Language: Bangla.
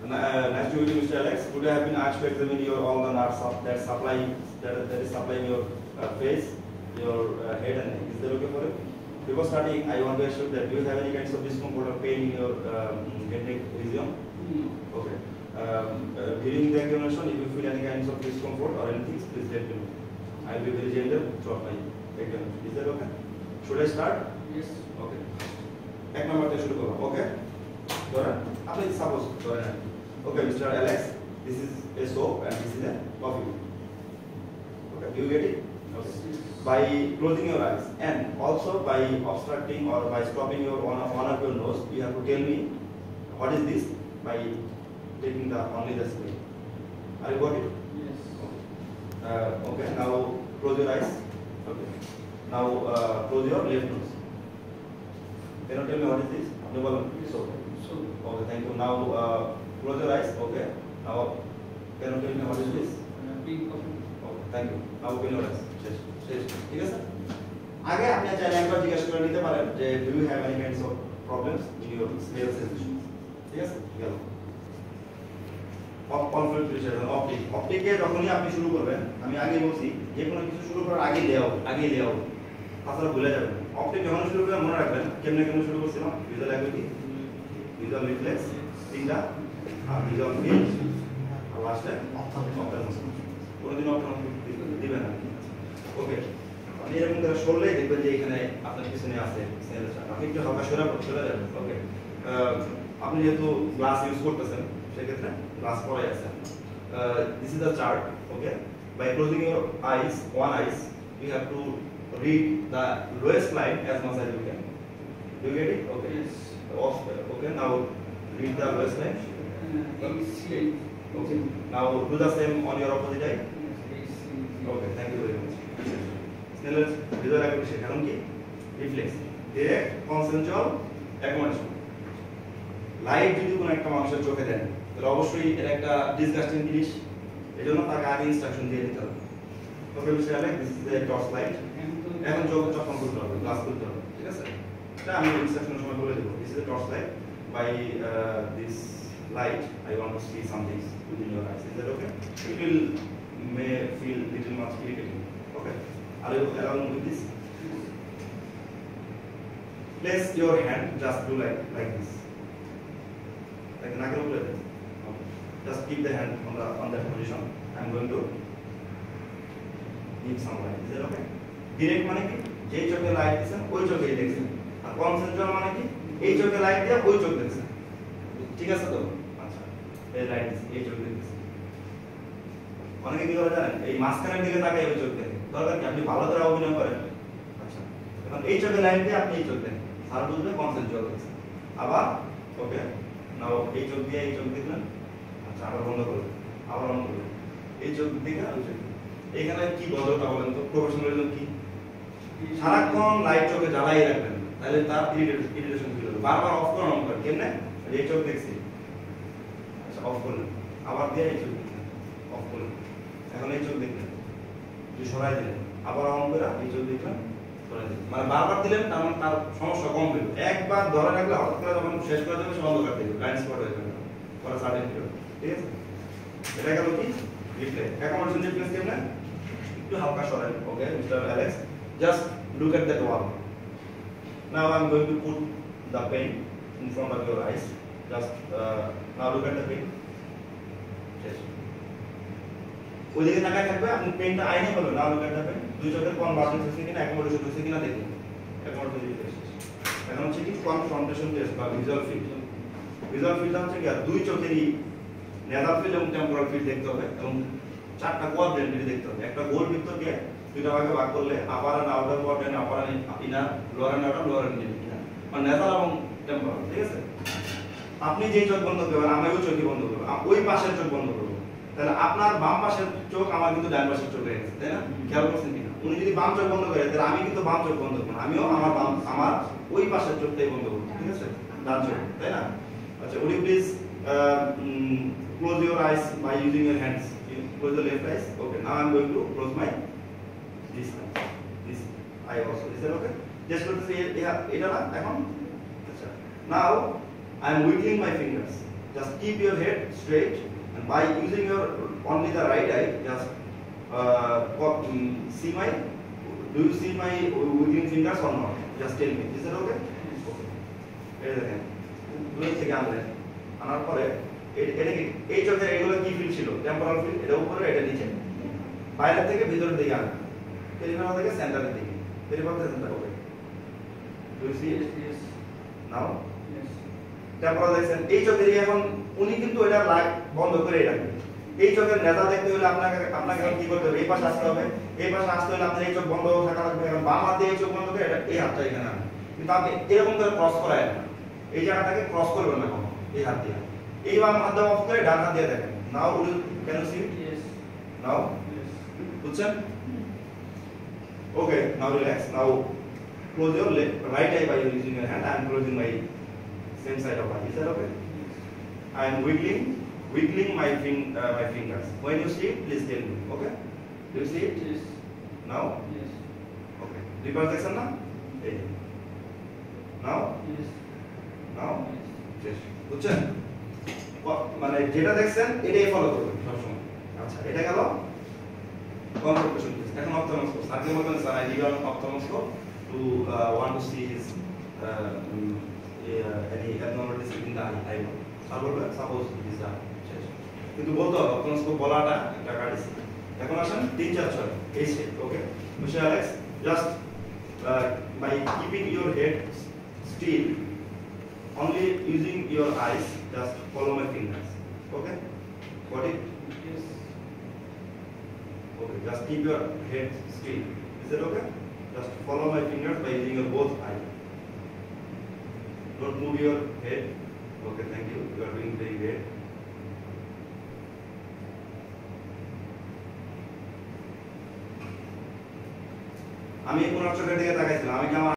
Nice to meet you, Mr. Alex. Today I have been asked to examine your all the nerves that is supplying your face, your head and neck. Is that okay for you? Before starting, I want to assure that do you have any kinds of discomfort or pain in your head neck region? Okay. During the examination, if you feel any kinds of discomfort or anything, please let me know. I will be very gentle throughout my examination. Is that okay? Should I start? Yes. Okay. एक नंबर से शुरू करो. Okay. Dora, आपने suppose Dora. Okay, Mr. Alex, this is a soap and this is a perfume. Okay, do you get it? Okay. By closing your eyes and also by obstructing or by stopping your one of your nose, you have to tell me what is this by taking the only the spray. Are you got it? Yes. Okay. Okay. Now close your eyes. Okay. Now close your left nose. Can you tell me what is this? So. Okay. Thank you. Now close your eyes. Okay. Now can you tell me what is this? Pink coffee. Okay. Thank you. Now open your eyes. ঠিক আছে আগে আপনি চাইলে একবার জিজ্ঞাসা করে নিতে পারেন যে do you have any kinds of problems in your smell sensation ঠিক আছে গেল কনফ্লিক্ট রিলেশন অপটিকে যখনই আপনি শুরু করবেন আমি আগে বলছি যে কোনো কিছু শুরু করার আগে লেআউট তাছাড়া ভুলে যাবেন অপটিক যখন শুরু করবেন মনে রাখবেন কেমনে শুরু করছিলাম ভিজুয়াল অ্যাকুইটি ভিজুয়াল রিফ্লেক্স তিনটা আর ভিজুয়াল ফিল্ড আর লাস্টে অপটালমোস কোনোদিন অপটালমোস দিবেন না ওকে আপনি এরকম করে সরলে দেখবেন যে এখানে আপনার পিছনে আছে সেলটা আপনি একটু হালকা সরে যাবেন ওকে আপনি যেহেতু গ্লাস ইউজ করতেছেন সেক্ষেত্রে গ্লাস পরে আছে this is the chart okay bye closing your one eyes you have to read the lowest line as much as you can. Do you get it? Okay. Yes. Okay, now read the lowest line. AC. Okay. Now do the same on your opposite eye. AC. Okay, thank you very much. Snell's visual acquisition কারণ কি রিফ্লেক্স ডাইরেক্ট কনসেন্ট্রাল অ্যাকোমোডেশন লাইট যদি কোনো একটা মানুষের চোখে দেন তাহলে অবশ্যই এটা একটা ডিসগাস্টিং জিনিস এজন্য তাকে আগে ইনস্ট্রাকশন দিয়ে দিতে হবে okay mister Alex this is the torch light এখন চোখে চশমা খুলতে হবে গ্লাস খুলতে হবে ঠিক আছে এটা আমি ইনস্ট্রাকশনের সময় বলে দেব this is the torch light by this light I want to see some things within your eyes is that okay it will may feel little much irritating okay are you along with this place your hand just do like this like nakal upore okay just keep the hand on that position I'm going to give some light is that okay direct মানে কি যে চোখে লাইট দিবেন ওই চোখেই দেখছেন আর কনসেন্ট্রাল মানে কি এই চোখে লাইট দিয়ে ওই চোখ দেখছেন ঠিক আছে তো আচ্ছা এই লাইট এই চোখ দেখছেন অনেকে কি করে জানেন এই মাঝখানের দিকে তাকায় ওই চোখ দেখে দরকার কি আপনি ভালো করে অভিনয় করেন আচ্ছা এখন এই চোখে লাইট দিয়ে আপনি এই চোখ দেখেন আর বুঝবে কনসেন্ট্রাল হচ্ছে আবার ওকে নাও এই চোখ দিয়ে এই চোখ দেখলেন আচ্ছা আবার বন্ধ করুন আবার অন করুন এই চোখ দিকে ওই চোখ এখানে কি বদলটা বলেন তো প্রফেশনালিজম কি সারাক্ষণ লাইট চোখে জ্বালাই রাখবেন তাহলে তার ইরিটেশন ফিল হবে বারবার অফ করুন অন করেন কেমনে এই চোখ দেখছি আচ্ছা অফ করলেন আবার দিয়ে এই চোখ অফ করলেন এখন এই চোখ দেখলেন যদি সরাই দিলেন আবার অন করে এই চোখ দেখলেন সরাই দিলেন মানে বারবার দিলেন তার মানে তার সমস্যা কম হইল একবার ধরে রাখলে হঠাৎ করে যখন শেষ করে দেবে সে অন্ধকার দেখবে ব্লাইন্ড স্পট হয়ে যাবে পরে সার্টেন পিরিয়ড ঠিক আছে এটা গেল কি রিফ্লেক্স অ্যাকোমোডেশন রিফ্লেক্স কেমনে একটু হালকা সরাই okay mister Alex just look at that wall now I'm going to put the pen in front of your eyes just now look at the pen yes ওইদিকে তাকায় থাকবে আপনি পেনটা আইনে বলবেন না look at the pen দুই চোখের কনভার্জেন্স হচ্ছে কিনা অ্যাকোমোডেশন হচ্ছে কিনা দেখুন অ্যাকোমোডেশন টেস্ট এখন হচ্ছে কি কনফ্রন্টেশন টেস্ট বা ভিজুয়াল ফিল্ড হচ্ছে কি দুই চোখেরই নেজাল ফিল্ড এবং টেম্পোরাল ফিল্ড দেখতে হবে এবং চারটা কোয়াড্রেন্ট দেখতে হবে একটা গোল বৃত্ত দিয়ে দুইটা ভাগে ভাগ করলে upper and outer quadrant upper and inner lower and outer lower and inner মানে নেজাল এবং টেম্পোরাল ঠিক আছে আপনি যেই চোখ বন্ধ করবেন আমি ওই চোখই বন্ধ করব ওই পাশের চোখ বন্ধ করব তাহলে আপনার বাম পাশের চোখ আমার কিন্তু ডান পাশের চোখ হয়ে গেছে তাই না খেয়াল করছেন কিনা উনি যদি বাম চোখ বন্ধ করে তাহলে আমি কিন্তু বাম চোখ বন্ধ করব আমিও আমার ওই পাশের চোখটাই বন্ধ করব ঠিক আছে ডান চোখ তাই না আচ্ছা would you please close your eyes by using your hands close the left eyes okay now I'm going to close my this eye also is that okay just করতেছি এটা না এখন আচ্ছা now I am wiggling my fingers just keep your head straight, and by using your only the right eye, just see my. Do you see my wiggling fingers or not? Just tell me. Is that okay? Okay. এই দেখেন দুই থেকে আনলেন আনার পরে এটা কি এই চোখের এগুলো কি ফিল ছিল? টেম্পোরাল ফিল, এটা উপরে এটা নিচে, বাইরে থেকে ভিতরের দিকে আনা, পেরিফেরাল থেকে সেন্টারের দিকে, পেরিফেরাল থেকে center. Okay, do you see it? Yes. Now Yes. Temporal দেখছেন এই চোখের এখন উনি কিন্তু এটা লাইট বন্ধ করে রাখবে। এই চোখের নেতা দেখতে হলে আপনাকে কি করতে হবে? এই পাশে আসতে হবে, এই পাশে আসতে হলে আপনার এই চোখ বন্ধ থাকা লাগবে। এখন বাম হাতে এই চোখ বন্ধ করে এটা এই হাতটা এখানে আনবেন, কিন্তু আপনি এরকম করে ক্রস করায় না, এই জায়গাটাকে ক্রস করবেন না কখনো এই হাত দিয়ে। এই বাম হাত দিয়ে অফ করে ডান হাত দিয়ে দেখেন। Now will can you see? Yes. Now Yes. বুঝছেন? Okay, now relax. Now close your right eye by using your hand. I am closing my same side of eye. Is that okay? I am wiggling my fingers. When you see it, please tell me. Okay? Do you see it? Yes. Now? Yes. Okay. Reverse section na? Hey. Now? Yes. Now? Yes. Yes. বুঝছেন? মানে যেটা দেখছেন এটাই ফলো করবেন সবসময়। আচ্ছা, এটা গেল কনফার্মেশন টেস্ট। এখন অপথলমস্কোপ। আগে বলবেন sir I give ophthalmoscope to want to see his any abnormalities in the eye. Sir বলবেন সাপোজ দিস দা। কিন্তু বলতে হবে অপথলমস্কোপ বলাটা একটা কার্ডিসি। এখন আসেন 3 4 6 এই step. Okay, mister Alex, just by keeping your head still, only using your eyes, just follow my fingers. Okay, got it? Yes. Okay, just keep your head still. Is that okay? Just follow my fingers by using your both eyes. Don't move your head. Okay, thank you. You are doing very great. আমি কোন চোখের দিকে তাকাইছিলাম? আমি কি আমার